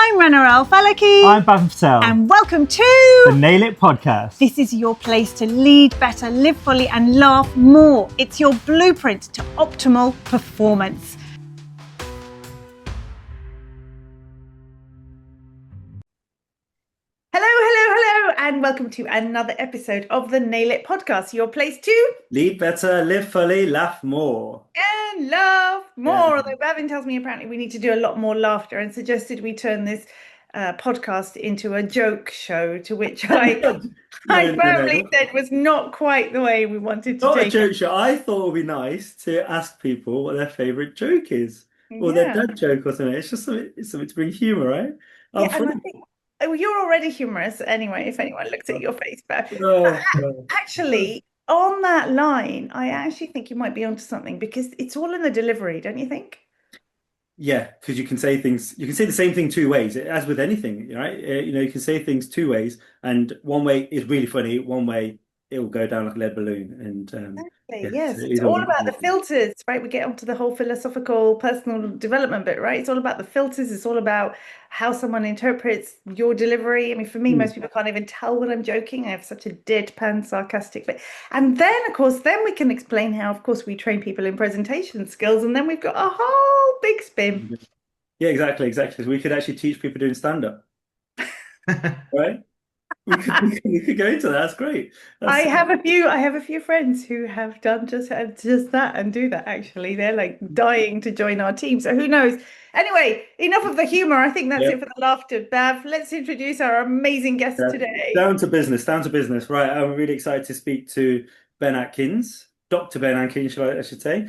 I'm ranaal-falaki. I'm Patel. And welcome to the Nail It Podcast. This is your place to lead better, live fully, and laugh more. It's your blueprint to optimal performance. Hello, and welcome to another episode of the Nail It Podcast, your place to lead better, live fully, laugh more. And laugh more. Yeah. Although Bavin tells me apparently we need to do a lot more laughter and suggested we turn this podcast into a joke show, to which I firmly said was not quite the way we wanted to take it. Not a joke show. I thought it would be nice to ask people what their favourite joke is, or their dad joke or something. It's just something to bring humour, right? And I think, you're already humorous anyway, if anyone looks at your face. But actually, on that line, I actually think you might be onto something, because it's all in the delivery, don't you think? Yeah, because you can say the same thing two ways, as with anything, right? You can say things two ways, and one way is really funny, one way it will go down like a lead balloon. And yes, it's all about the filters, right? We get onto the whole philosophical personal development bit, right? It's all about the filters. It's all about how someone interprets your delivery. I mean, for me, most people can't even tell when I'm joking. I have such a deadpan, sarcastic bit. And then, of course, we can explain how, of course, we train people in presentation skills, and then we've got a whole big spin. Yeah, exactly. So we could actually teach people doing stand-up, right? We could go into that. That's great. I have a few friends who have done just that and do that. Actually, they're like dying to join our team. So who knows? Anyway, enough of the humor. I think that's it for the laughter. Bav, let's introduce our amazing guest today. Down to business. Right. I'm really excited to speak to Ben Atkins, Dr. Ben Atkins, I should say,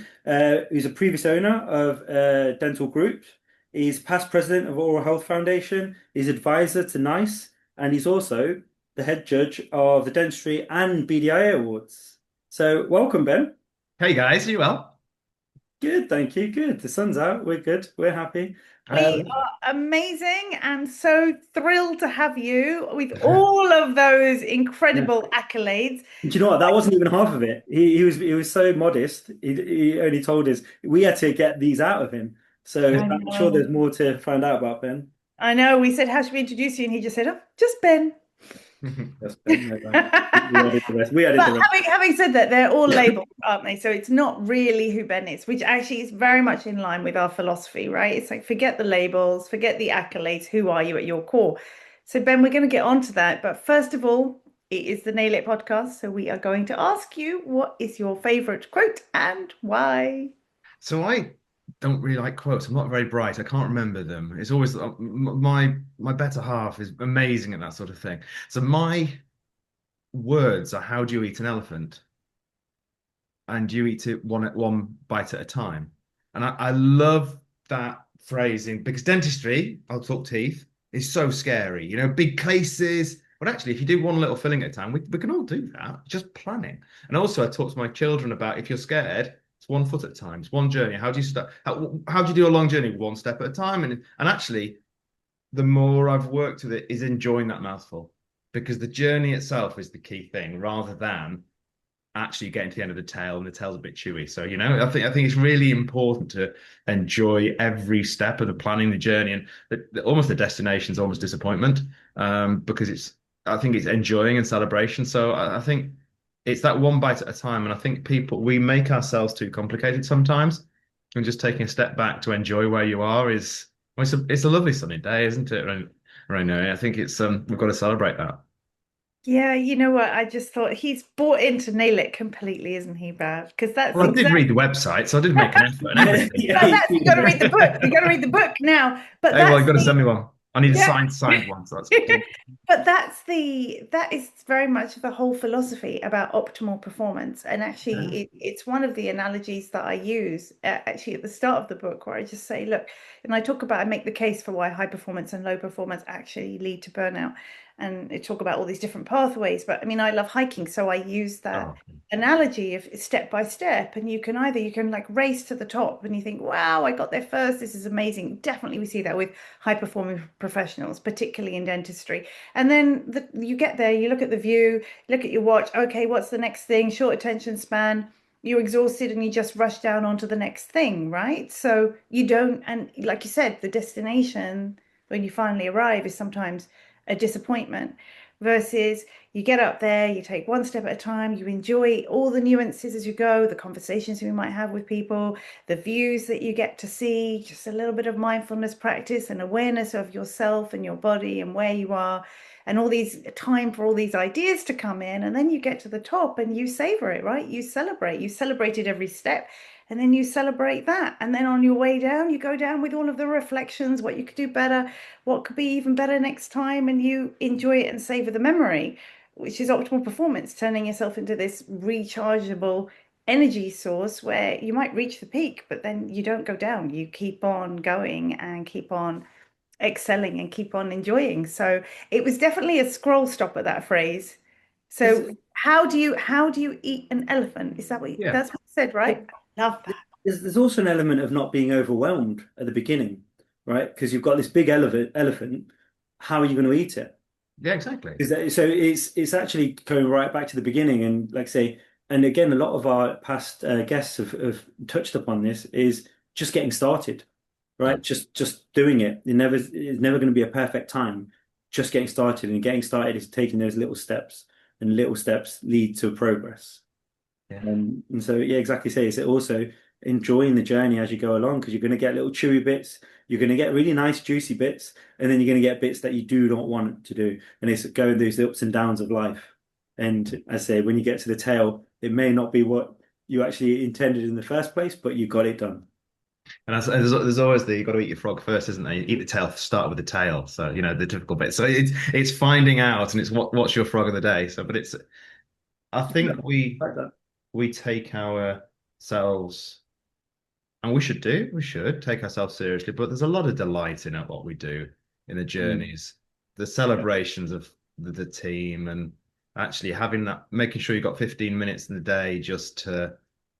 who's a previous owner of Dental Group. He's past president of Oral Health Foundation. He's advisor to NICE. And he's also the head judge of the Dentistry and BDIA Awards. So welcome, Ben. Hey guys, are you well? Good, thank you. Good. The sun's out. We're good. We're happy. We are amazing and so thrilled to have you with all of those incredible accolades. Do you know what? That wasn't even half of it. He was so modest. He only told us we had to get these out of him. So I'm sure there's more to find out about Ben. I know. We said, how should we introduce you? And he just said, oh, just Ben. Just Ben. We added the rest. Having said that, they're all labeled, aren't they? So it's not really who Ben is, which actually is very much in line with our philosophy, right? It's like, forget the labels, forget the accolades. Who are you at your core? So Ben, we're going to get onto that. But first of all, it is the Nail It Podcast. So we are going to ask you, what is your favorite quote and why? So I don't really like quotes. I'm not very bright. I can't remember them. It's always my better half is amazing at that sort of thing. So my words are, how do you eat an elephant? And you eat it one bite at a time. And I love that phrasing, because dentistry, I'll talk teeth, is so scary. You know, big cases. But actually, if you do one little filling at a time, we can all do that. Just planning. And also, I talk to my children about, if you're scared, it's 1 foot at a time. It's one journey. How do you start? How do you do a long journey? One step at a time. And actually, the more I've worked with it is enjoying that mouthful, because the journey itself is the key thing, rather than actually getting to the end of the tail, and the tail's a bit chewy. So, I think it's really important to enjoy every step of the planning, the journey, and almost the destination is almost disappointment, because I think it's enjoying and celebration. So I think it's that one bite at a time. And I think we make ourselves too complicated sometimes. And just taking a step back to enjoy where you are it's a lovely sunny day, isn't it? Right now, I think it's we've got to celebrate that. Yeah, you know what? I just thought he's bought into Nail It completely, isn't he, Bav? Because I did read the website, so I did make an effort. And you got to read the book. You got to read the book now. But you've got to send me one. I need a signed one. So that's good. But that is very much the whole philosophy about optimal performance. And actually, it's one of the analogies that I use actually at the start of the book, where I just say, look, and I make the case for why high performance and low performance actually lead to burnout. And I talk about all these different pathways. But I mean, I love hiking, so I use that analogy of step by step. And you can like race to the top and you think, wow, I got there first. This is amazing. Definitely we see that with high performing professionals, particularly in dentistry. And then you get there, you look at the view, look at your watch. Okay, what's the next thing? Short attention span. You're exhausted and you just rush down onto the next thing, right? So you don't, and like you said, the destination when you finally arrive is sometimes a disappointment. Versus you get up there, you take one step at a time, you enjoy all the nuances as you go, the conversations you might have with people, the views that you get to see, just a little bit of mindfulness practice and awareness of yourself and your body and where you are, and all these time for all these ideas to come in. And then you get to the top and you savor it, right? You celebrate. You celebrated every step. And then you celebrate that. And then on your way down, you go down with all of the reflections, what you could do better, what could be even better next time, and you enjoy it and savor the memory, which is optimal performance, turning yourself into this rechargeable energy source where you might reach the peak, but then you don't go down. You keep on going and keep on excelling and keep on enjoying. So it was definitely a scroll stopper, that phrase. So There's, how do you eat an elephant? Is that Yeah, that's what you said, right? Love that. there's also an element of not being overwhelmed at the beginning, right? Because you've got this big elephant. How are you going to eat it? yeah, exactly. So it's actually going right back to the beginning, and like I say, and again, a lot of our past guests have touched upon this is just getting started, Yeah. right? Just doing it. It's never going to be a perfect time. Just getting started, and getting started is taking those little steps, and little steps lead to progress. Yeah. And so, yeah, exactly. Say it's also enjoying the journey as you go along because you're going to get little chewy bits, you're going to get really nice juicy bits, and then you're going to get bits that you do not want to do. And it's going those ups and downs of life. And as I say, when you get to the tail, it may not be what you actually intended in the first place, but you got it done. And there's always the you got to eat your frog first, isn't there? You eat the tail, start with the tail. So you know the typical bit. So it's finding out, and it's what's your frog of the day. So, but it's I Yeah, think like that. we take ourselves, and we should take ourselves seriously. But there's a lot of delight in it, what we do in the Mm. journeys, the celebrations of the team, and actually having that, making sure you've got 15 minutes in the day just to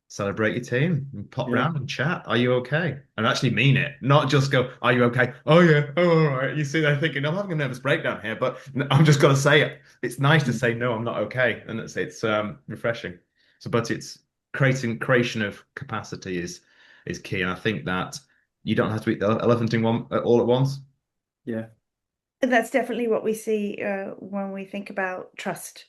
celebrate your team and pop Yeah. round and chat. Are you okay? And actually mean it, not just go, are you okay? Oh yeah, oh all right. You see, they're thinking, I'm having a nervous breakdown here, but I'm just gonna say it. It's nice to Mm. say no, I'm not okay, and it's refreshing. So, but it's creation of capacity is key, and I think that you don't have to eat the elephant in one all at once. Yeah. And that's definitely what we see when we think about trust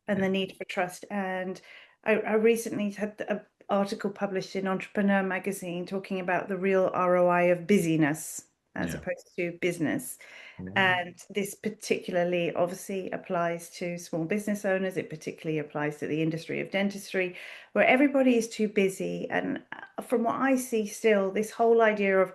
and Yeah, the need for trust. And I recently had an article published in Entrepreneur magazine talking about the real ROI of busyness as yeah, opposed to business. yeah, And this particularly obviously applies to small business owners. It particularly applies to the industry of dentistry, where everybody is too busy. And from what I see, still, this whole idea of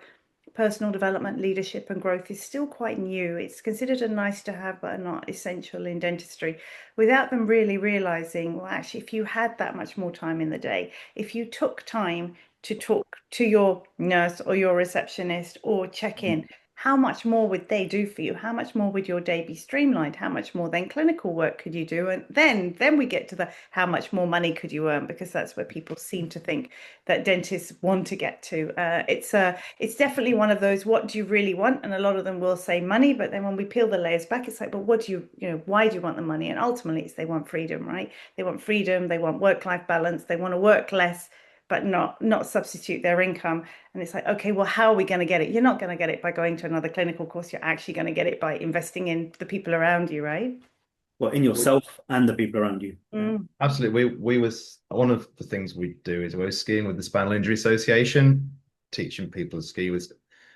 personal development, leadership, and growth is still quite new. It's considered a nice to have, but not essential in dentistry, without them really realizing, well, actually, if you had that much more time in the day, if you took time to talk to your nurse or your receptionist or check Mm. in, how much more would they do for you? How much more would your day be streamlined? How much more then clinical work could you do? And then we get to the how much more money could you earn? Because that's where people seem to think that dentists want to get to. It's definitely one of those, what do you really want? And a lot of them will say money, but then when we peel the layers back, it's like, but what do why do you want the money? And ultimately it's they want freedom, right? They want freedom, they want work-life balance, they want to work less, but not substitute their income. And it's like, okay, well, how are we going to get it? You're not going to get it by going to another clinical course. You're actually going to get it by investing in the people around you, right? Well, in yourself and the people around you. Mm. absolutely. We was one of the things we do is we're skiing with the Spinal Injury Association, teaching people to ski with.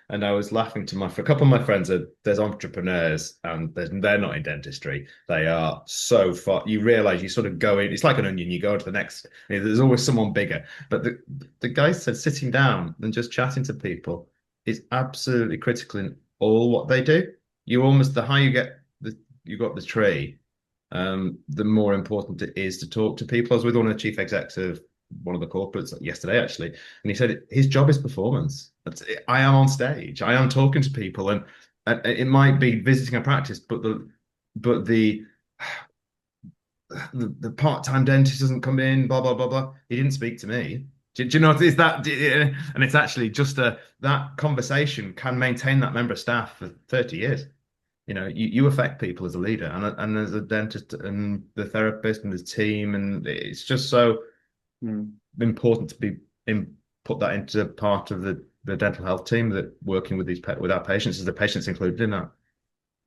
And I was laughing to a couple of my friends are there's entrepreneurs and they're not in dentistry. They are so far. You realize you sort of go in. It's like an onion. You go to the next. There's always someone bigger. But the guy said sitting down and just chatting to people is absolutely critical in all what they do. You almost the higher you get you got the tree, the more important it is to talk to people. I was with one of the chief execs of one of the corporates yesterday, actually, and he said his job is performance. I am on stage, I am talking to people, and it might be visiting a practice, but the the part-time dentist doesn't come in, blah blah blah blah. He didn't speak to me. Do you know is that? And it's actually just that conversation can maintain that member of staff for 30 years. You know, you affect people as a leader and as a dentist and the therapist and the team, and it's just so Mm. important to be put that into part of the dental health team that working with with our patients. Is the patients included in that?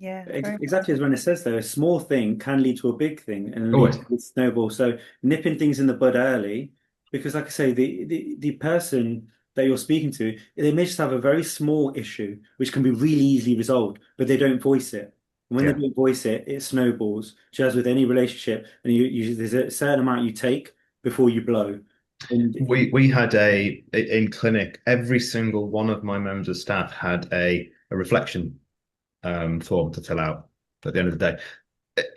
Yeah, very much. Exactly as Renee says, though, a small thing can lead to a big thing and lead Always. to a snowball. So nipping things in the bud early, because like I say, the person that you're speaking to, they may just have a very small issue which can be really easily resolved, but they don't voice it. And when they Yeah. don't voice it, it snowballs, just as with any relationship. And there's a certain amount you take before you blow. And We had in clinic, every single one of my members of staff had a reflection form to fill out at the end of the day.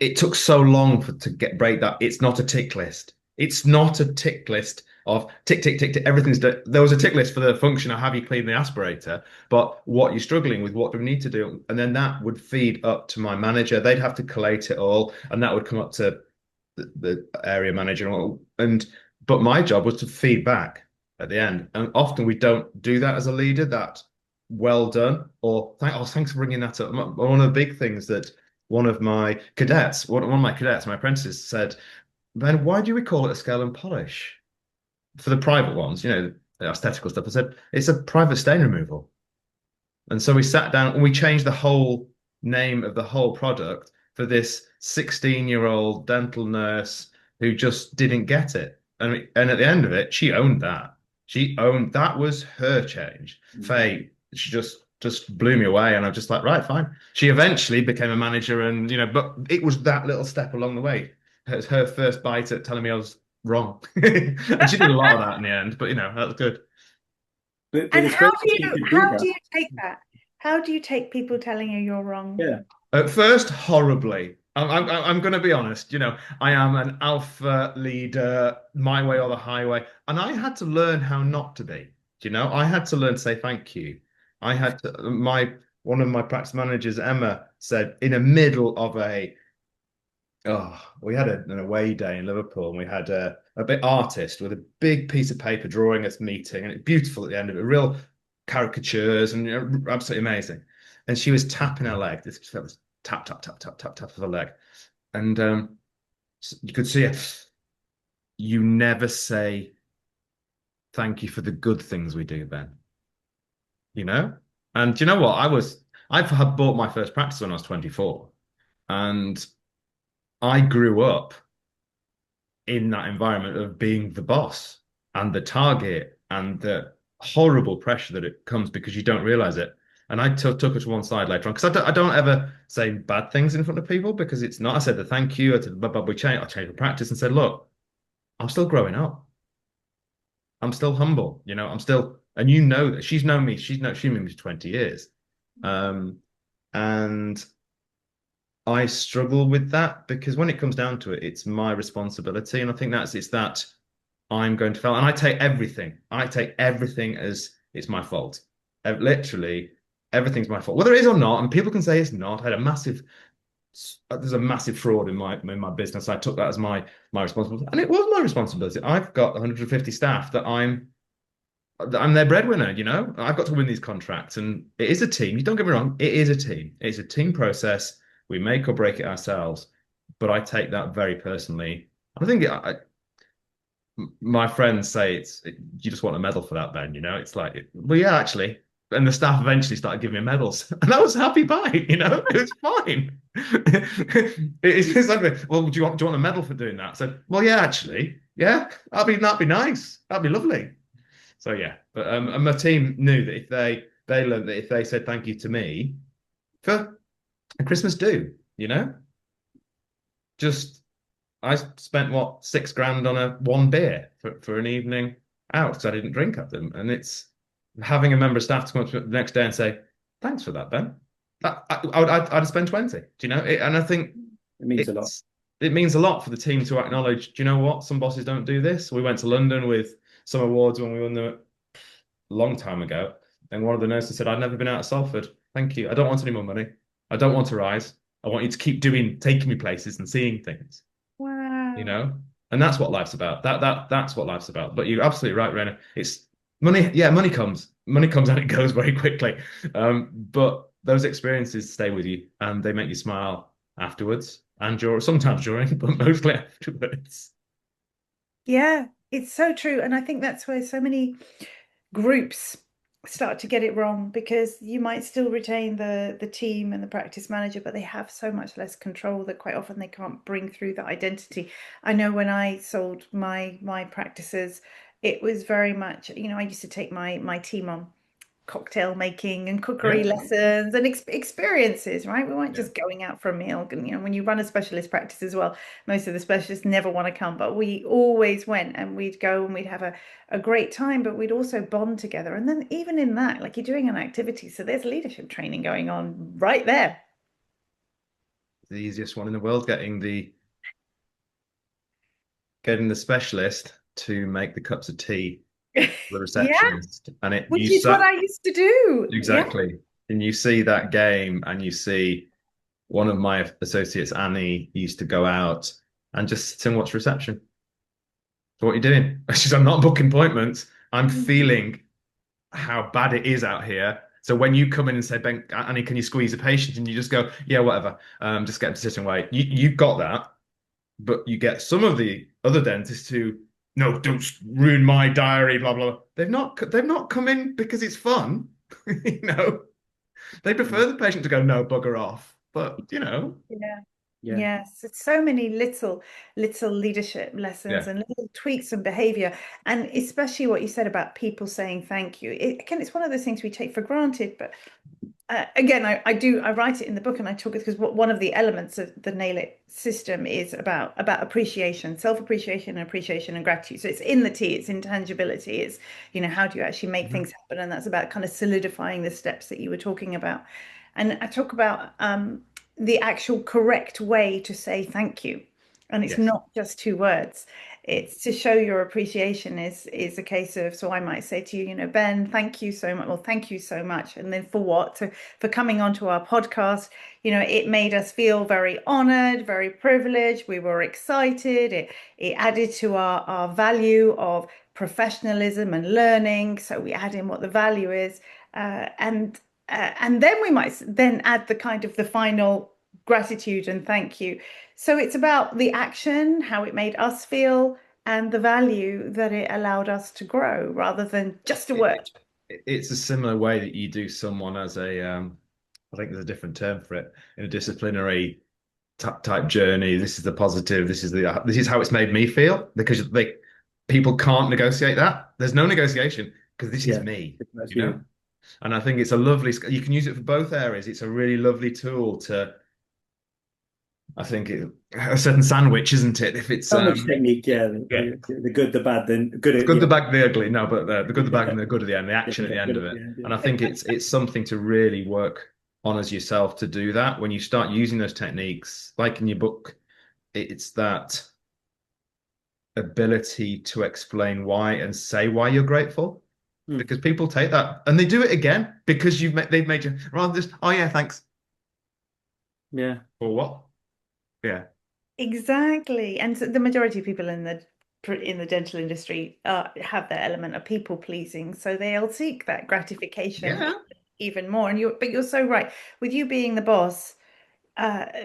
It took so long to get break that. It's not a tick list. It's not a tick list of tick, tick, tick, tick. Everything's done. There was a tick list for the function of have you cleaned the aspirator, but what you're struggling with, what do we need to do? And then that would feed up to my manager. They'd have to collate it all, and that would come up to the area manager. And but my job was to feed back at the end. And often we don't do that as a leader. That well done, or thanks for bringing that up. One of the big things that one of my cadets, one of my cadets, my apprentices said, "Ben, why do we call it a scale and polish for the private ones? You know, the aesthetical stuff." I said, "It's a private stain removal." And so we sat down and we changed the whole name of the whole product for this 16-year-old dental nurse who just didn't get it. And at the end of it, she owned that. She owned that was her change. Faye, she just blew me away. And I'm just like, right, fine. She eventually became a manager and but it was that little step along the way. It was her first bite at telling me I was wrong. And she did a lot of that in the end, but that was good. but And it's great that she could do how do that. you take that? How do you take people telling you you're wrong? Yeah. At first, horribly. I'm going to be honest. I am an alpha leader, my way or the highway, and I had to learn how not to be. I had to learn to say thank you. I had to. My One of my practice managers, Emma, said in the middle of we had an away day in Liverpool, and we had a bit artist with a big piece of paper drawing us meeting, and it's beautiful at the end of it, real caricatures and absolutely amazing. And she was tapping her leg. This was tap, tap, tap, tap, tap, tap of the leg. And you could see it. You never say thank you for the good things we do, Ben. And do you know what? I had bought my first practice when I was 24. And I grew up in that environment of being the boss and the target and the horrible pressure that it comes because you don't realize it. And I took it to one side later on because I don't ever say bad things in front of people because it's not. I said the thank you. I said, but I changed the practice and said, look, I'm still growing up. I'm still humble. I'm still, and that she's known me. She's known me for 20 years. And I struggle with that because when it comes down to it, it's my responsibility. And I think it's that I'm going to fail. And I take everything. I take everything as it's my fault. Literally, everything's my fault, whether it is or not. And people can say it's not. There's a massive fraud in my business. I took that as my responsibility, and it was my responsibility. I've got 150 staff that I'm their breadwinner. I've got to win these contracts, and it is a team. You don't get me wrong. It is a team. It's a team process. We make or break it ourselves, but I take that very personally. I think my friends say you just want a medal for that, Ben. It's like, well, yeah, actually. And the staff eventually started giving me medals, and I was happy by. It was fine. It's like, well, do you want a medal for doing that? So, well, yeah, actually, yeah, that'd be nice. That'd be lovely. So yeah, but and my team knew that if they learned that if they said thank you to me for a Christmas do, just I spent what 6 grand on one beer for an evening out because I didn't drink at them, and it's having a member of staff to come up to me the next day and say thanks for that, Ben. I'd spend 20. Do you know? And I think It means a lot. it means a lot for the team to acknowledge. Do you know what? Some bosses don't do this. We went to London with some awards when we won them a long time ago, and one of the nurses said, "I've never been out of Salford. Thank you. I don't want any more money. I don't want to rise. I want you to keep taking me places and seeing things." you Wow. know, and that's what life's about. That's what life's about. But you're absolutely right, Rena. It's money. Yeah, money comes and it goes very quickly. But those experiences stay with you and they make you smile afterwards and sometimes during, but mostly afterwards. Yeah, it's so true. And I think that's where so many groups start to get it wrong, because you might still retain the team and the practice manager, but they have so much less control that quite often they can't bring through that identity. I know when I sold my practices, it was very much, I used to take my team on cocktail making and cookery Yeah. lessons and experiences, right? We weren't Yeah. just going out for a meal. And, when you run a specialist practice as well, most of the specialists never want to come, but we always went, and we'd go and we'd have a great time, but we'd also bond together. And then even in that, like, you're doing an activity, so there's leadership training going on right there. The easiest one in the world, getting the specialist to make the cups of tea for the Yeah, receptionist. And it you which is what sat I used to do. Yeah. exactly. And you see that game and you see one of my associates, Annie, used to go out and just sit and watch reception. So what are you doing? She said, I'm not booking appointments. I'm feeling how bad it is out here. So when you come in and say, Ben, Annie, can you squeeze a patient? And you just go, yeah, whatever. Just get them to sit and wait. You got that. But you get some of the other dentists who, no, don't ruin my diary, blah, blah, blah. They've not come in because it's fun. You know, they Mm. prefer the patient to go, no, bugger off. But, Yeah. Yeah. Yes, it's so many little leadership lessons yeah. and little tweaks and behavior, and especially what you said about people saying thank you. Again, it's one of those things we take for granted, but again, I write it in the book, and I talk it because one of the elements of the Nail It system is about appreciation, self-appreciation, and appreciation and gratitude. So it's in the T, it's intangibility, it's, how do you actually make Mhm. things happen, and that's about kind of solidifying the steps that you were talking about. And I talk about the actual correct way to say thank you, and it's Yes. not just two words. It's to show your appreciation is a case of, so I might say to you, Ben, thank you so much. Well, thank you so much. And then for what? For coming onto our podcast. It made us feel very honored, very privileged. We were excited. It added to our value of professionalism and learning. So we add in what the value is. And then we might then add the kind of the final gratitude and thank you. So it's about the action, how it made us feel, and the value that it allowed us to grow, rather than just a It, word. it's a similar way that you do someone as I think there's a different term for it in a disciplinary type journey. This is the positive. This is how it's made me feel because people can't negotiate that. There's no negotiation because this is Yeah. me, That's you know? you. And I think it's a lovely, you can use it for both areas. It's a really lovely tool to, I think, a certain sandwich, isn't it? If it's, Sandwich technique, yeah. yeah, The good, the bad, then good the at the good, the end. bad, the ugly. No, but the good, the bad, Yeah. and the good at the end, the Yeah, action at the end good of at it. the end, And I yeah. think it's something to really work on as yourself to do that. When you start using those techniques, like in your book, it's that ability to explain why and say why you're grateful. Mm. Because people take that and they do it again because they've made you rather just, oh yeah, thanks. Yeah. Or what? Yeah. Exactly. And so the majority of people in the dental industry have that element of people pleasing, so they'll seek that gratification Yeah. even more. But you're so right. With you being the boss,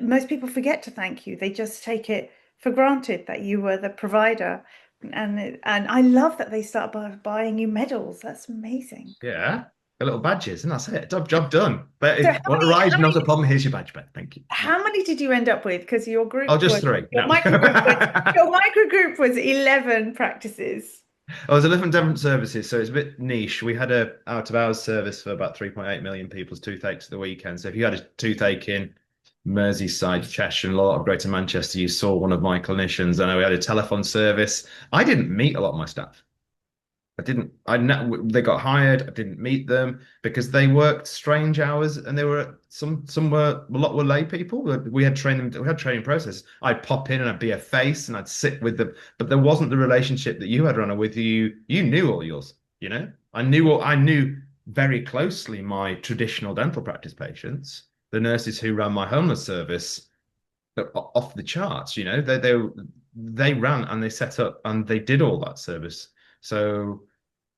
most people forget to thank you. They just take it for granted that you were the provider. And I love that they start by buying you medals. That's amazing. Yeah. The little badges, and that's it. Job done. But So if want to ride, not a problem. Here's your badge, Ben. Thank you. how many did you end up with? Because Oh, just three. your No. micro group was your micro group was 11 practices. Oh, there's 11 different services, so it's a bit niche. We had a out of hours service for about 3.8 million people's toothaches at the weekend. So if you had a toothache in Merseyside, Cheshire, and a lot of Greater Manchester, you saw one of my clinicians. I know we had a telephone service. I didn't meet a lot of my staff. I didn't. They got hired. I didn't meet them because they worked strange hours, and they were some were a lot were lay people. We had training. We had training process. I'd pop in and I'd be a face and I'd sit with them, but there wasn't the relationship that you had, Rana, with you. You knew all yours. I knew very closely my traditional dental practice patients, the nurses who ran my homeless service, off the charts. They ran and they set up and they did all that service. So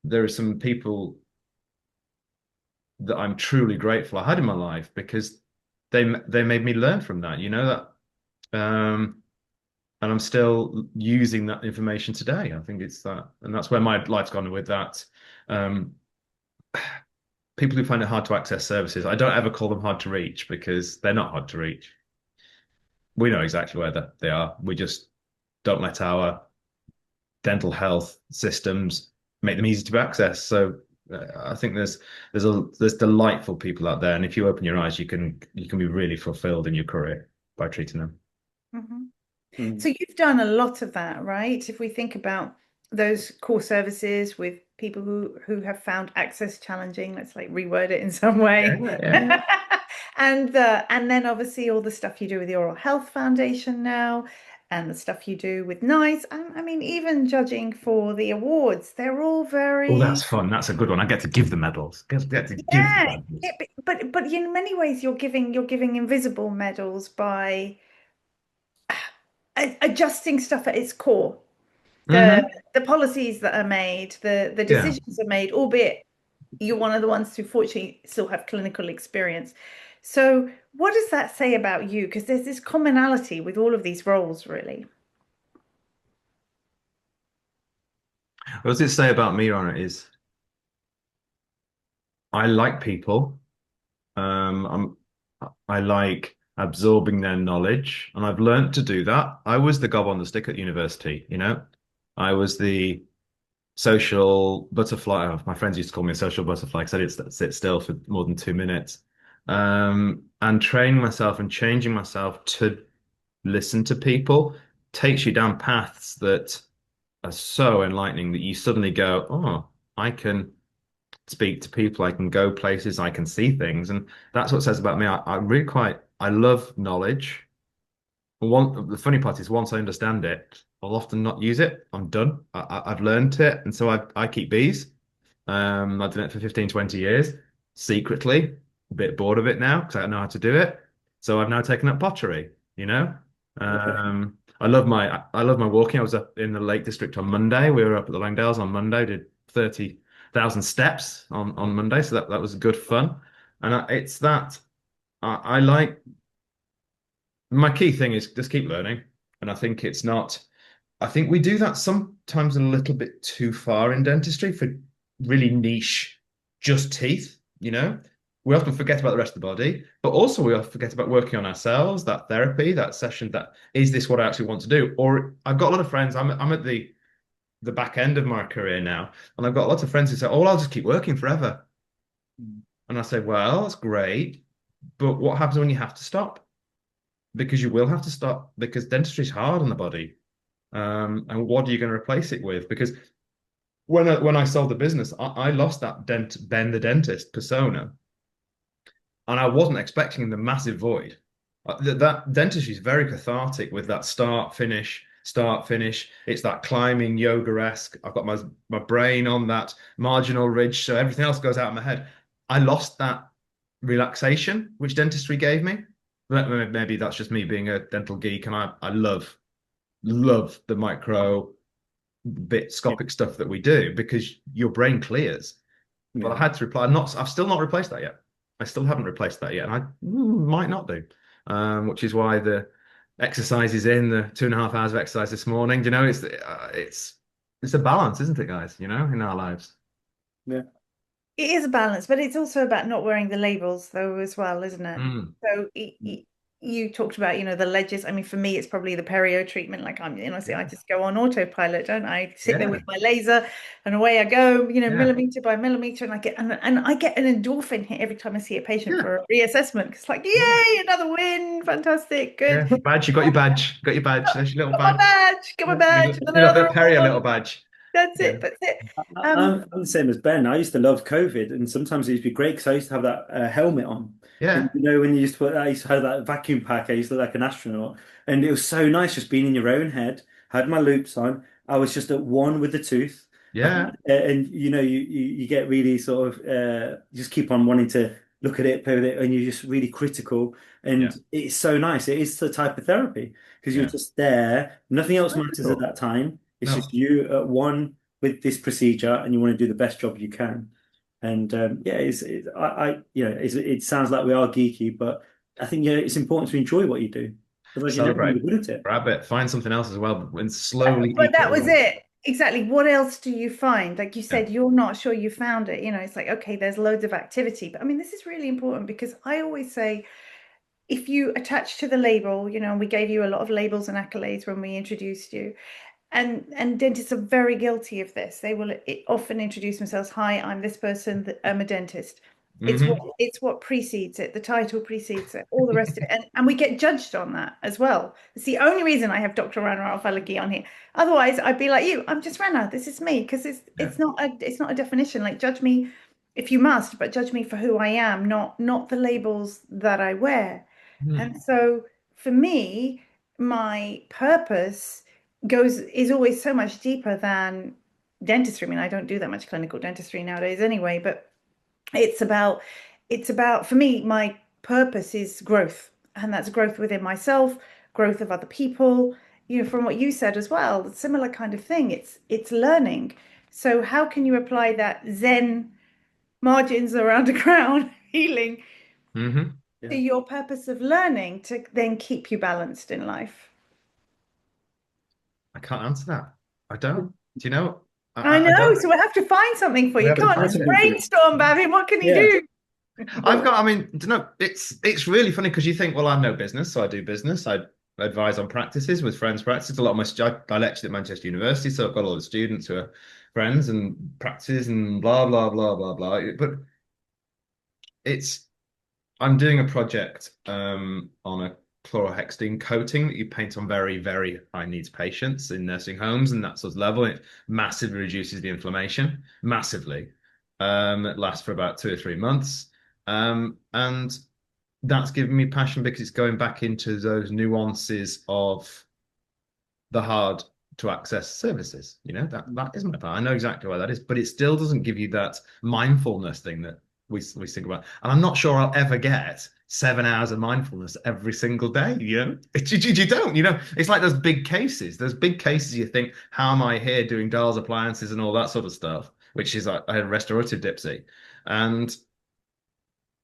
there are some people that I'm truly grateful I had in my life because they made me learn from that. And I'm still using that information today. I think it's that, and that's where my life's gone with that. Um, people who find it hard to access services, I don't ever call them hard to reach because they're not hard to reach. We know exactly where they are. We just don't let our dental health systems make them easy to access. So I think there's delightful people out there, and if you open your eyes, you can be really fulfilled in your career by treating them. Mhm. Mm. So you've done a lot of that, right? If we think about those core services with people who have found access challenging, let's like reword it in some Yeah, way. yeah. And then obviously all the stuff you do with the Oral Health Foundation now, and the stuff you do with NICE. I mean, even judging for the awards, they're all Oh, that's very, fun. That's a good one. I get to give the medals. Get to give the yeah, medals. yeah, but in many ways you're giving invisible medals by adjusting stuff at its core. the Hmm. the policies that are made, the Yeah. decisions are made, albeit you're one of the ones who fortunately still have clinical experience. So what does that say about you? Because there's this commonality with all of these roles, really. What does it say about me on it is I like people. I like absorbing their knowledge, and I've learned to do that. I was the gob on the stick at university, you know. I was the social butterfly. Oh, my friends used to call me a social butterfly because I didn't sit still for more than 2 minutes. And training myself and changing myself to listen to people takes you down paths that are so enlightening that you suddenly go, oh, I can speak to people, I can go places, I can see things. And that's what it says about me. I really I love knowledge. The funny part is once I understand it, I'll often not use it. I'm done. I've learned it. And so I keep bees. I've done it for 15, 20 years secretly, a bit bored of it now because I don't know how to do it. So I've now taken up pottery, you know? I love my walking. I was up in the Lake District on Monday. We were up at the Langdales on Monday, did 30,000 steps on Monday. So that was good fun. And it's that I like my key thing is just keep learning. And I think it's not, I think we do that sometimes a little bit too far in dentistry for really niche, just teeth, you know? We often forget about the rest of the body, but also we often forget about working on ourselves, that therapy, that session, that is this what I actually want to do? Or I've got a lot of friends, I'm at the back end of my career now, and I've got lots of friends who say, oh, I'll just keep working forever. And I say, well, that's great, but what happens when you have to stop? Because you will have to stop because dentistry is hard on the body. And what are you going to replace it with? Because when I sold the business, I lost that Ben the dentist persona, and I wasn't expecting the massive void. That dentistry is very cathartic with that start finish. It's that climbing yoga-esque. I've got my brain on that marginal ridge, so everything else goes out of my head. I lost that relaxation which dentistry gave me. Maybe that's just me being a dental geek, and I love the micro Yeah. bit-scopic stuff that we do because your brain clears. But I Yeah. had to reply, I've still not replaced that yet. I still haven't replaced that yet, and I might not do. Which is why the exercise is in the 2.5 hours of exercise this morning. You know, it's a balance, isn't it, guys? You know, in our lives. Yeah. It is a balance, but it's also about not wearing the labels, though, as well, isn't it? Mm. So you talked about, the ledges. I meio, for me, it's probably the perio treatment. Like I Yeah, just go on autopilot, don't I? Sit there yeah, with my laser, and away I go, yeah, millimeter by millimeter, and I get an endorphin hit every time I see a patient yeah, for a reassessment. It's like, yeah, yay, another win, fantastic, good. yeah. Badge, you got your badge. Got your badge. There's your little Got my badge. badge, got my Yeah, badge, the another Perrier award. little badge. That's Yeah, it. That's it. Um, I'm the same as Ben. I used to love COVID, and sometimes it used to be great because I used to have that helmet on. And yeah, when you used to put, I used to have that vacuum pack. I used to look like an astronaut, and it was so nice just being in your own head. Had my loops on. I was just at one with the tooth, yeah, and you get really sort of just keep on wanting to look at it, play with it, and you're just really critical. yeah, And it's so nice. It is the type of therapy because you're yeah. just there. Nothing else Very matters at cool. that time. It's just No, you at one with this procedure, and you want to do the best job you can. And yeah, it sounds like we are geeky, but I think it's important to enjoy what you do. Because like you're never going celebrate. to be good at it. Grab it. Find something else as well, and slowly but eke it that was away. it. exactly. What else do you find? Like you Yeah. said, you're not sure you found it. It's like, okay, there's loads of activity. But I mean, this is really important because I always say, if you attach to the label, and we gave you a lot of labels and accolades when we introduced you, and dentists are very guilty of this. They will often introduce themselves. Hi, I'm this person. I'm a dentist. Hmm. It's what precedes it. The title precedes it. All the rest of it, and we get judged on that as well. It's the only reason I have Dr. Ranaal-Falaki on here. Otherwise, I'd be like you. I'm just Rana. This is me because Yeah. it's not a definition. Like judge me if you must, but judge me for who I am, not the labels that I wear. Mm. And so for me, my purpose is always so much deeper than dentistry. I mean, I don't do that much clinical dentistry nowadays anyway, but it's about for me, my purpose is growth, and that's growth within myself, growth of other people. From what you said as well, similar kind of thing. It's learning. So how can you apply that Zen margins around a crown healing Hmm. to Yeah. your purpose of learning to then keep you balanced in life? I can't answer that. I don't. Do you know? I I know, don't. so we have to find something for We you. have Come to on, find let's something for you. brainstorm, Babby. What can you Yeah. do? I've got. I mean, do you know, it's really funny because you think, well, I'm no business, so I do business. I advise on practices with friends' practices. A lot of I lectured at Manchester University, so I've got a lot of students who are friends and practices and blah blah blah blah blah. But it's I'm doing a project on a chlorhexidine coating that you paint on very, very high needs patients in nursing homes and that sort of level. It massively reduces the inflammation, massively. It lasts for about 2 or 3 months. And that's given me passion because it's going back into those nuances of the hard to access services. That is my part. I know exactly why that is, but it still doesn't give you that mindfulness thing that we think about. And I'm not sure I'll ever get 7 hours of mindfulness every single day. You don't. It's like those big cases. Those big cases. You think, how am I here doing Dahl's appliances and all that sort of stuff, which is like a restorative dipsy, and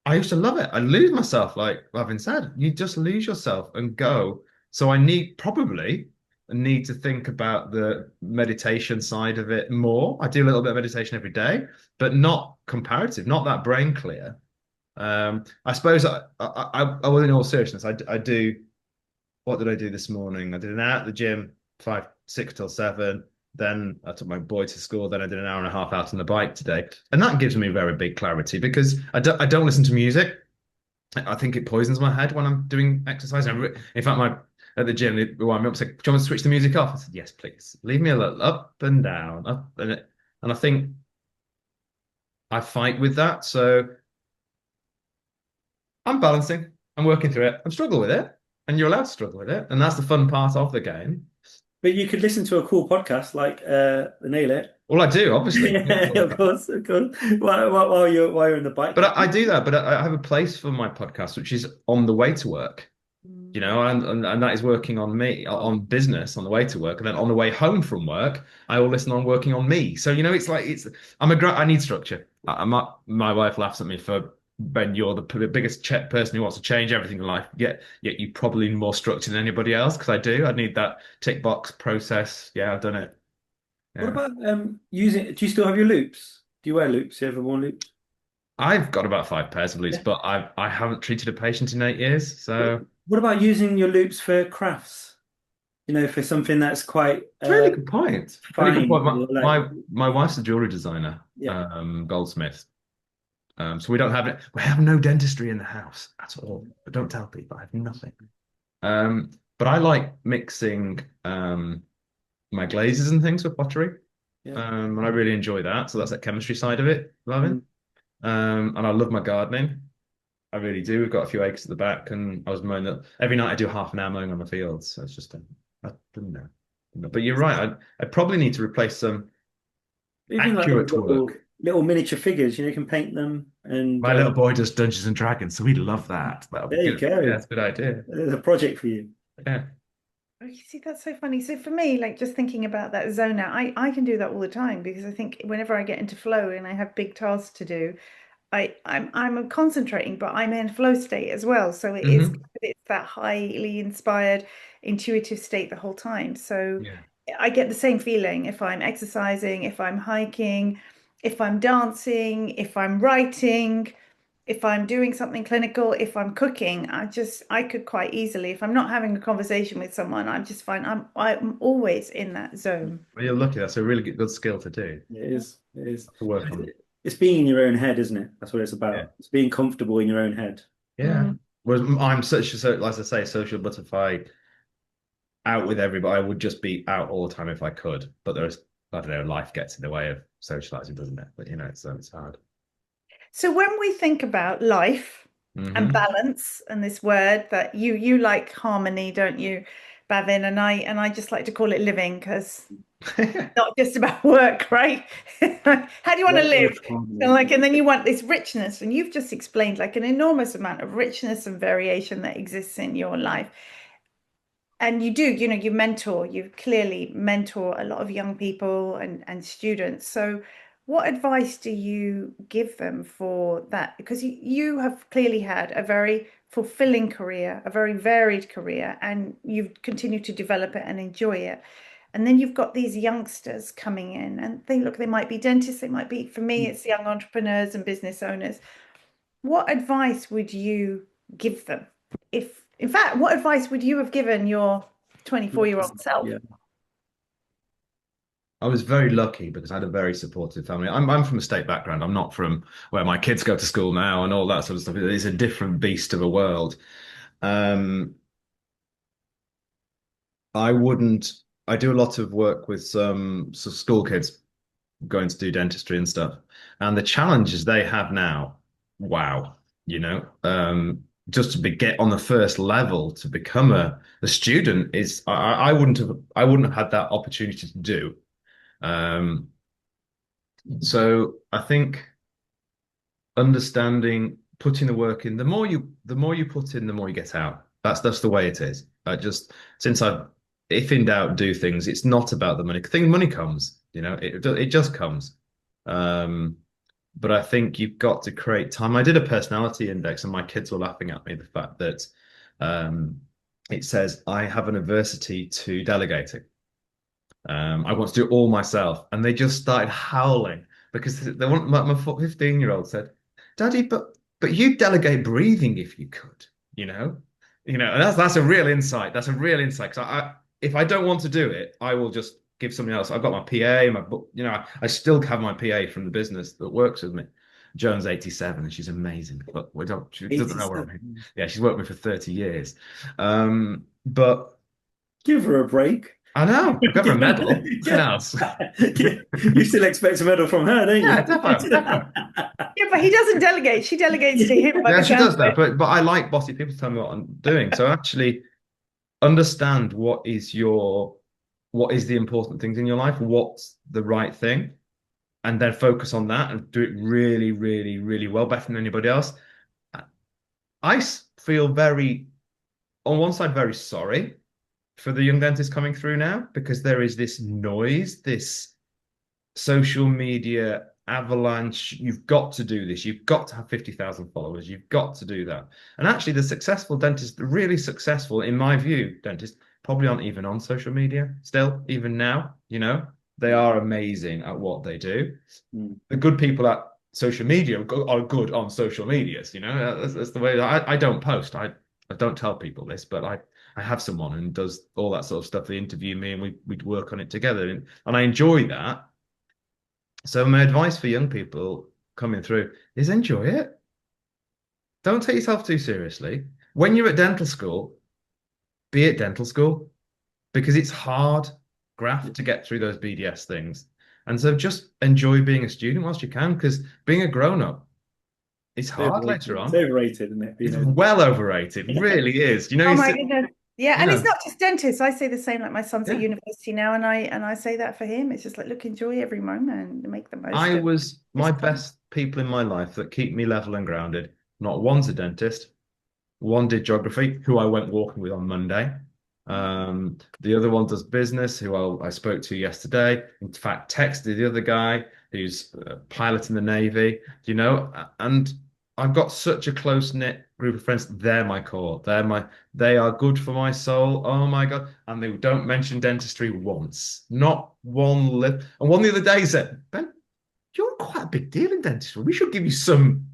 I used to love it. I lose myself, like Lavin said. You just lose yourself and go. So I probably need to think about the meditation side of it more. I do a little bit of meditation every day, but not comparative, not that brain clear. I suppose I will, in all seriousness, I do. What did I do this morning? I did an hour at the gym, 6 till 7. Then I took my boy to school. Then I did an hour and a half out on the bike today, and that gives me very big clarity because I don't listen to music. I think it poisons my head when I'm doing exercise. In fact, my at the gym, they wind me up, said, "Do you want to switch the music off?" I said, "Yes, please. Leave me a little up and down, up and I think I fight with that. So I'm balancing. I'm working through it. I'm struggling with it, and you're allowed to struggle with it, and that's the fun part of the game. But you could listen to a cool podcast like the Nail It. Well, I do, obviously. Yeah, of course, of course. While you're in the bike. But I do that. But I have a place for my podcast, which is on the way to work. And that is working on me, on business on the way to work, and then on the way home from work, I will listen on working on me. So it's like I need structure. My wife laughs at me for Ben. You're the biggest person who wants to change everything in life. Yet you probably need more structure than anybody else because I do. I need that tick box process. Yeah, I've done it. What Yeah. about using? Do you still have your loops? Do you wear loops? You ever worn loops? I've got about 5 pairs of loops, Yeah. but I haven't treated a patient in 8 years. What, So what about using your loops for crafts? For something that's quite it's a really good point. Really good fine, point. My like my wife's a jewelry designer, yeah. goldsmith. So we have no dentistry in the house at all. But don't tell people, I have nothing. But I like mixing my glazes and things with pottery. Yeah. And I really enjoy that. So that's that chemistry side of it, loving. Mm. And I love my gardening. I really do. We've got a few acres at the back, and I was mowing that every night. I do half an hour mowing on the fields. So it's just I don't know. But you're right. I probably need to replace some Even like those accurate work. little miniature figures, you can paint them and My little boy does Dungeons and Dragons, so we'd love that. That'll be there you good. Yeah, go. that's a good idea. There's a project for you. Yeah. Oh, you see, that's so funny. So for me, like just thinking about that zone out, I can do that all the time because I think whenever I get into flow and I have big tasks to do, I'm concentrating, but I'm in flow state as well. So Hmm. it's that highly inspired, intuitive state the whole time. So Yeah. I get the same feeling if I'm exercising, if I'm hiking, if I'm dancing, if I'm writing, if I'm doing something clinical, if I'm cooking. I could quite easily, if I'm not having a conversation with someone, I'm just fine. I'm always in that zone. Well, you're lucky. That's a really good skill to do. It is. It is. To work on. It's being in your own head, isn't it? That's what it's Yeah. about. It's being comfortable in your own head. Yeah. Mm. Whereas I'm such a, so, as I say, social butterfly, out with everybody. I would just be out all the time if I could. But there's, I don't know, life gets in the way of socializing, doesn't it? But it's hard. So when we think about life and Hmm. balance and this word that you like harmony, don't you, Bavin? And I just like to call it living because not just about work, right? How do you want to live? Work-life And harmony. like, and then you want this richness, and you've just explained like an enormous amount of richness and variation that exists in your life. And you do, you mentor, you clearly mentor a lot of young people and students. So what advice do you give them for that? Because you have clearly had a very fulfilling career, a very varied career, and you've continued to develop it and enjoy it. And then you've got these youngsters coming in, and they might be dentists, they might be, for me, it's young entrepreneurs and business owners. What advice would you give them? If, in fact, what advice would you have given your 24-year-old self? Yeah. I was very lucky because I had a very supportive family. I'm from a state background. I'm not from where my kids go to school now and all that sort of stuff. It's a different beast of a world. Um, I wouldn't. I do a lot of work with some school kids going to do dentistry and stuff, and the challenges they have now. Wow, just to get on the first level to become a student is I wouldn't have had that opportunity to do. Um, so I think understanding, putting the work in, the more you put in, the more you get out. That's the way it is. I just since I if in doubt, do things. It's not about the money. I think money comes, it just comes. Um, but I think you've got to create time. I did a personality index, and my kids were laughing at me the fact that um, it says I have an aversity to delegating. I want to do it all myself. And they just started howling because they want my 15-year-old said, Daddy, but you delegate breathing if you could, you know? And that's a real insight. That's a real insight. Because if I don't want to do it, I will just give somebody else. I've got my PA, my book, I still have my PA from the business that works with me. Joan's 87 and she's amazing, but she doesn't know what I mean. 87. Yeah, she's worked with me for 30 years. But Give her a break. I know. I'll give her a medal. Nothing Yeah. else. You still expect a medal from her, don't Yeah, you? definitely, definitely. Yeah, but he doesn't delegate. She delegates to him by Yeah, the she sound does of that. it. But I like bossy people to tell me what I'm doing. So actually understand what is the important things in your life, what's the right thing, and then focus on that and do it really, really, really well, better than anybody else. Feel very, on one side, very sorry for the young dentists coming through now because there is this noise, this social media avalanche. You've got to do this. You've got to have 50,000 followers. You've got to do that. And actually, the successful dentists, the really successful, in my view, dentists probably aren't even on social media still, even now. They are amazing at what they do. Mm. The good people at social media are good on social medias. That's the way. I don't post. I don't tell people this, but I have someone and does all that sort of stuff. They interview me and we work on it together. And I enjoy that. So my advice for young people coming through is enjoy it. Don't take yourself too seriously. When you're at dental school, be at dental school because it's hard graft to get through those BDS things. And so just enjoy being a student whilst you can because being a grown-up is It's hard overrated. later It's on. overrated, isn't it? It's well overrated, really is. Oh You my sit, goodness. Yeah, you and it's know, not just dentists. I say the same, like my son's at yeah. university now, and I say that for him. It's just like, look, enjoy every moment and make the most of My this time. best people in my life that keep me level and grounded. Not one's a dentist. One did geography, who I went walking with on Monday. The other one does business, who I spoke to yesterday. In fact, texted the other guy who's a pilot in the Navy, and I've got such a close-knit group of friends. They're my core. They are good for my soul. Oh my God. And they don't mention dentistry once. Not one lip. And one the other day said, Ben, you're quite a big deal in dentistry. We should give you some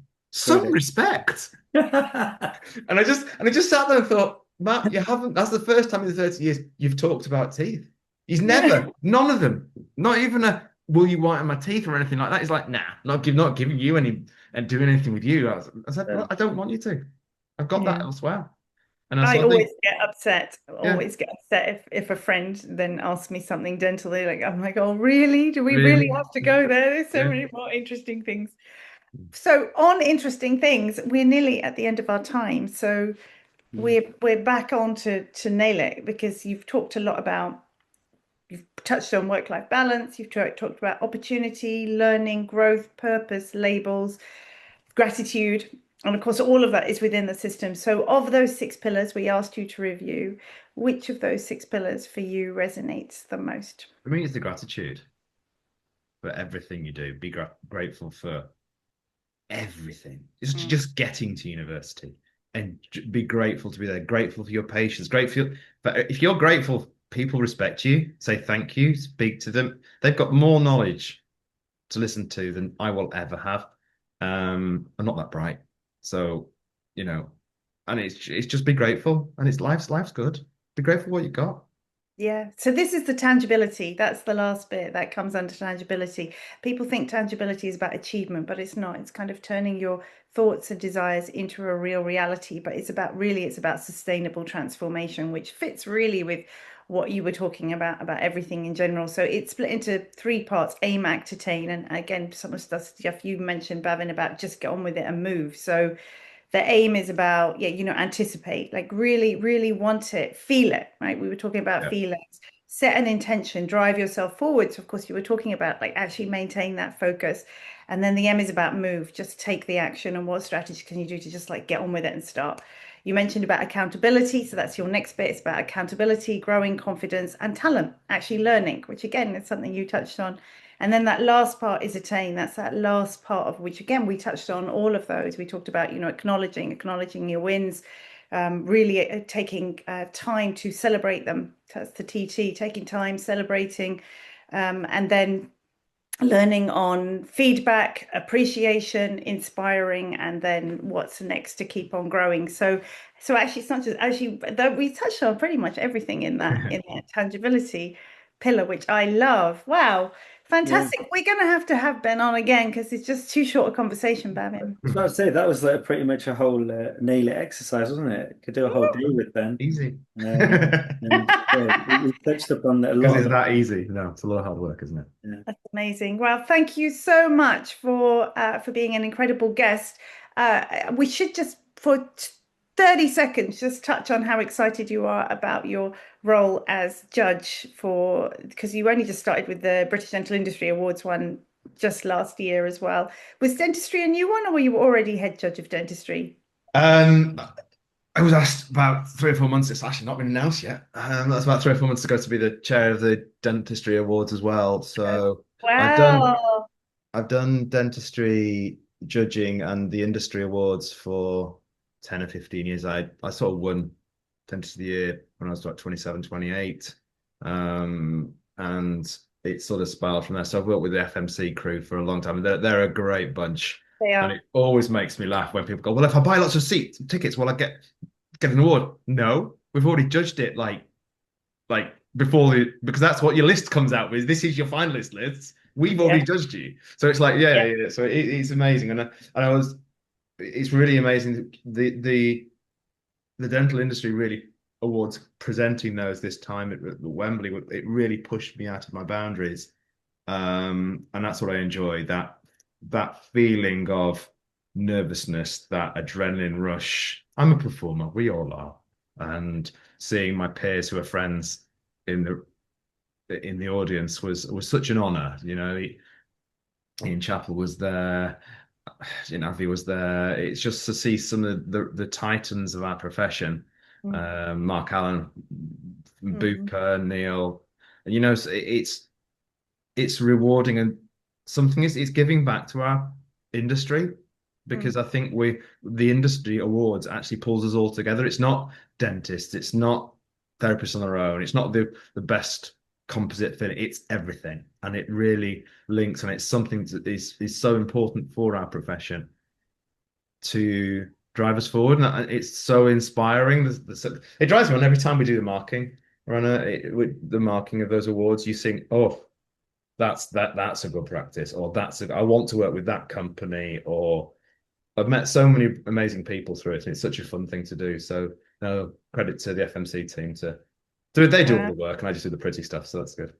Credit. respect. And I just sat there and thought, Matt, you haven't, that's the first time in 30 years you've talked about teeth. He's Yeah. never, none of them, not even a will you whiten my teeth or anything like that. He's like, nah, not giving you any and doing anything with you. I said, well, I don't want you to. I've got that Yeah. elsewhere. And I I sort of always think, get upset, yeah, always get upset if a friend then asks me something dental. I'm like, oh, really? Do we really really, have to go there? There's so yeah. many more interesting things. So on interesting things, we're nearly at the end of our time. So Mm. we're back on to nail it because you've talked a lot about you've touched on work-life balance, you've talked about opportunity, learning, growth, purpose, labels, gratitude. And of course, all of that is within the system. So, of those 6 pillars we asked you to review, which of those 6 pillars for you resonates the most? For me, it's the gratitude for everything you do. Be grateful for everything. It's Mm. just getting to university and be grateful to be there. Grateful for your patients. Grateful. But if you're grateful, people respect you. Say thank you. Speak to them. They've got more knowledge to listen to than I will ever have. I'm not that bright, so you know. And it's just be grateful, and it's life's good. Be grateful for what you got. Yeah. So this is the tangibility. That's the last bit that comes under tangibility. People think tangibility is about achievement, but it's not. It's kind of turning your thoughts and desires into a real reality. But it's about sustainable transformation, which fits really with what you were talking about everything in general. So it's split into 3 parts: aim, act, attain. And again, some of the stuff you mentioned, Bavin, about just get on with it and move. So the aim is about, yeah, anticipate, like really, really want it, feel it, right? We were talking about Yeah. feelings, set an intention, drive yourself forward. So, of course, you were talking about like actually maintain that focus. And then the M is about move, just take the action and what strategy can you do to just like get on with it and start. You mentioned about accountability. So that's your next bit. It's about accountability, growing confidence, and talent, actually learning, which again is something you touched on. And then that last part is attain. That's that last part of which, again, we touched on all of those. We talked about, acknowledging your wins, really taking time to celebrate them. That's the TT, taking time, celebrating, and then learning on feedback, appreciation, inspiring, and then what's next to keep on growing. So actually, it's not just actually that we touched on pretty much everything in that tangibility pillar, which I love. Wow, Yeah. fantastic. We're gonna have to have Ben on again because it's just too short a conversation, I Babin. was about to say that was like pretty much a whole nail it exercise, wasn't it? Could do a whole day with Ben. Easy. And yeah, we touched upon a Because lot of it's the that points. easy. No, it's a lot of hard work, isn't it? Yeah. That's amazing. Well, thank you so much for being an incredible guest. We should just for 30 seconds just touch on how excited you are about your role as judge for because you only just started with the British Dental Industry Awards one just last year as well. Was dentistry a new one, or were you already head judge of dentistry? Um, I was asked about 3 or 4 months. It's actually not been announced yet. That's about 3 or 4 months ago to be the chair of the Dentistry Awards as well. So I've done Wow. I've done dentistry judging and the industry awards for 10 or 15 years. I sort of won Dentist of the Year when I was like 27, 28. And it sort of spiraled from there. So I've worked with the FMC crew for a long time. They're a great bunch. They And are. it always makes me laugh when people go, well, if I buy lots of tickets, will I get an award? No, we've already judged it like before because that's what your list comes out with. This is your finalist list. We've Yeah. already judged you. So it's like, yeah, Yeah. yeah. So it's amazing. It's really amazing. The dental industry really awards presenting those this time at Wembley. It really pushed me out of my boundaries. And that's what I enjoy, that feeling of nervousness, that adrenaline rush. I'm a performer, we all are. And seeing my peers who are friends in the audience was such an honor. Ian Chappell was there, Avi was there. It's just to see some of the titans of our profession, Mm. Mark Allen, Mm. Bupa, Neil, and it's rewarding and something is it's giving back to our industry because I think the industry awards actually pulls us all together. It's not dentists, it's not therapists on their own, it's not the best composite fit, it's everything, and it really links, and it's something that is so important for our profession to drive us forward, and it's so inspiring. It drives me on every time we do the marking, with the marking of those awards. You think, oh, that's a good practice, or I want to work with that company, or I've met so many amazing people through it, and it's such a fun thing to do. So no, credit to the FMC team they do all the work, and I just do the pretty stuff, so that's good.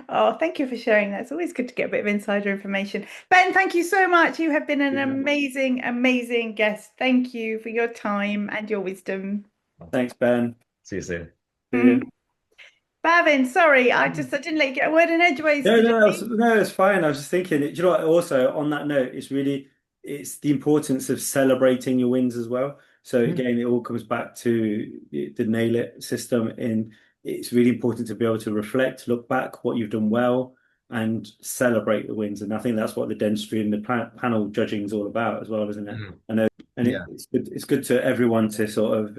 Oh, thank you for sharing that. It's always good to get a bit of insider information. Ben, thank you so much. You have been an amazing, amazing guest. Thank you for your time and your wisdom. Thanks, Ben. See you soon. Bhavin, sorry, I didn't let you get a word in edgeways. No, it's fine. I was just thinking, do you know what, also on that note, it's the importance of celebrating your wins as well. So again, it all comes back to the nail it system, and it's really important to be able to reflect, look back what you've done well, and celebrate the wins. And I think that's what the dentistry and the panel judging is all about as well, isn't it? I know, and it's good to everyone to sort of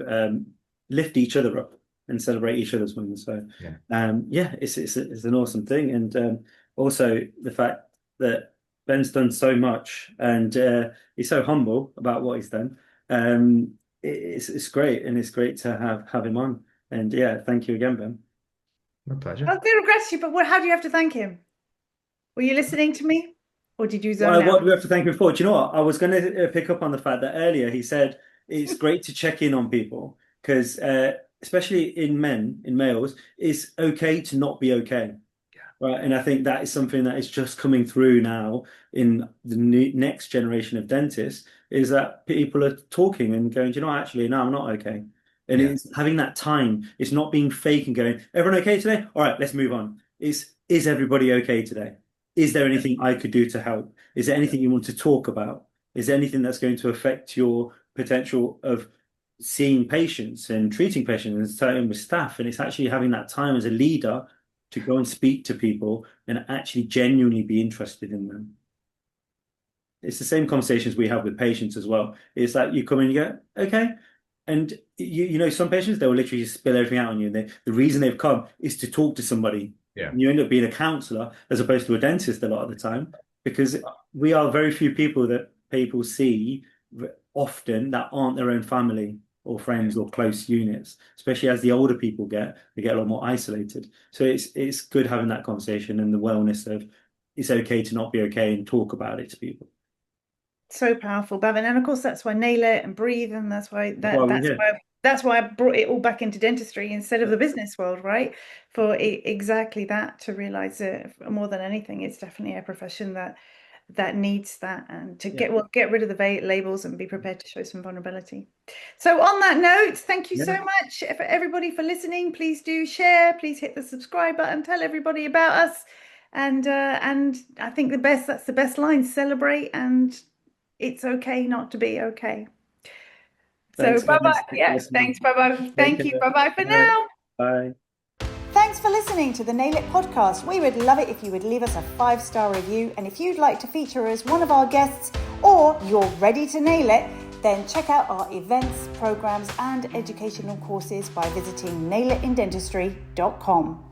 lift each other up and celebrate each other's wins. So it's an awesome thing, and also the fact that Ben's done so much, and he's so humble about what he's done. It's great, and it's great to have him on. And thank you again, Ben. My pleasure. I'll feel gratitude, but how do you have to thank him? Were you listening to me, or did you zone out? What do we have to thank him for? Do you know what? I was going to pick up on the fact that earlier he said it's great to check in on people, because especially in males, it's okay to not be okay. Right. And I think that is something that is just coming through now in the next generation of dentists, is that people are talking and going, do you know, actually, no, I'm not okay. And it's having that time. It's not being fake and going, everyone okay today? All right, let's move on. Is everybody okay today? Is there anything I could do to help? Is there anything you want to talk about? Is there anything that's going to affect your potential of seeing patients and treating patients and starting with staff? And it's actually having that time as a leader to go and speak to people and actually genuinely be interested in them. It's the same conversations we have with patients as well. It's like you come in and you go, okay. And you know, some patients, they will literally just spill everything out on you. And the reason they've come is to talk to somebody. Yeah. And you end up being a counselor as opposed to a dentist a lot of the time, because we are very few people that people see often that aren't their own family or friends or close units, especially as the older people they get a lot more isolated. So it's good having that conversation and the wellness of it's okay to not be okay, and talk about it to people. So powerful, Bhavin. And of course, that's why nail it and breathe, and that's why I brought it all back into dentistry instead of the business world, right? For exactly that, to realize that more than anything, it's definitely a profession that needs that, and to get rid of the labels and be prepared to show some vulnerability. So on that note, thank you so much for everybody for listening. Please do share, please hit the subscribe button, tell everybody about us, and I think that's the best line: celebrate, and it's okay not to be okay. So bye-bye. Thanks, bye-bye. Thank you, bye-bye for now. Bye. Thanks for listening to the Nail It podcast. We would love it if you would leave us a 5-star review. And if you'd like to feature as one of our guests, or you're ready to nail it, then check out our events, programs, and educational courses by visiting nailitindentistry.com.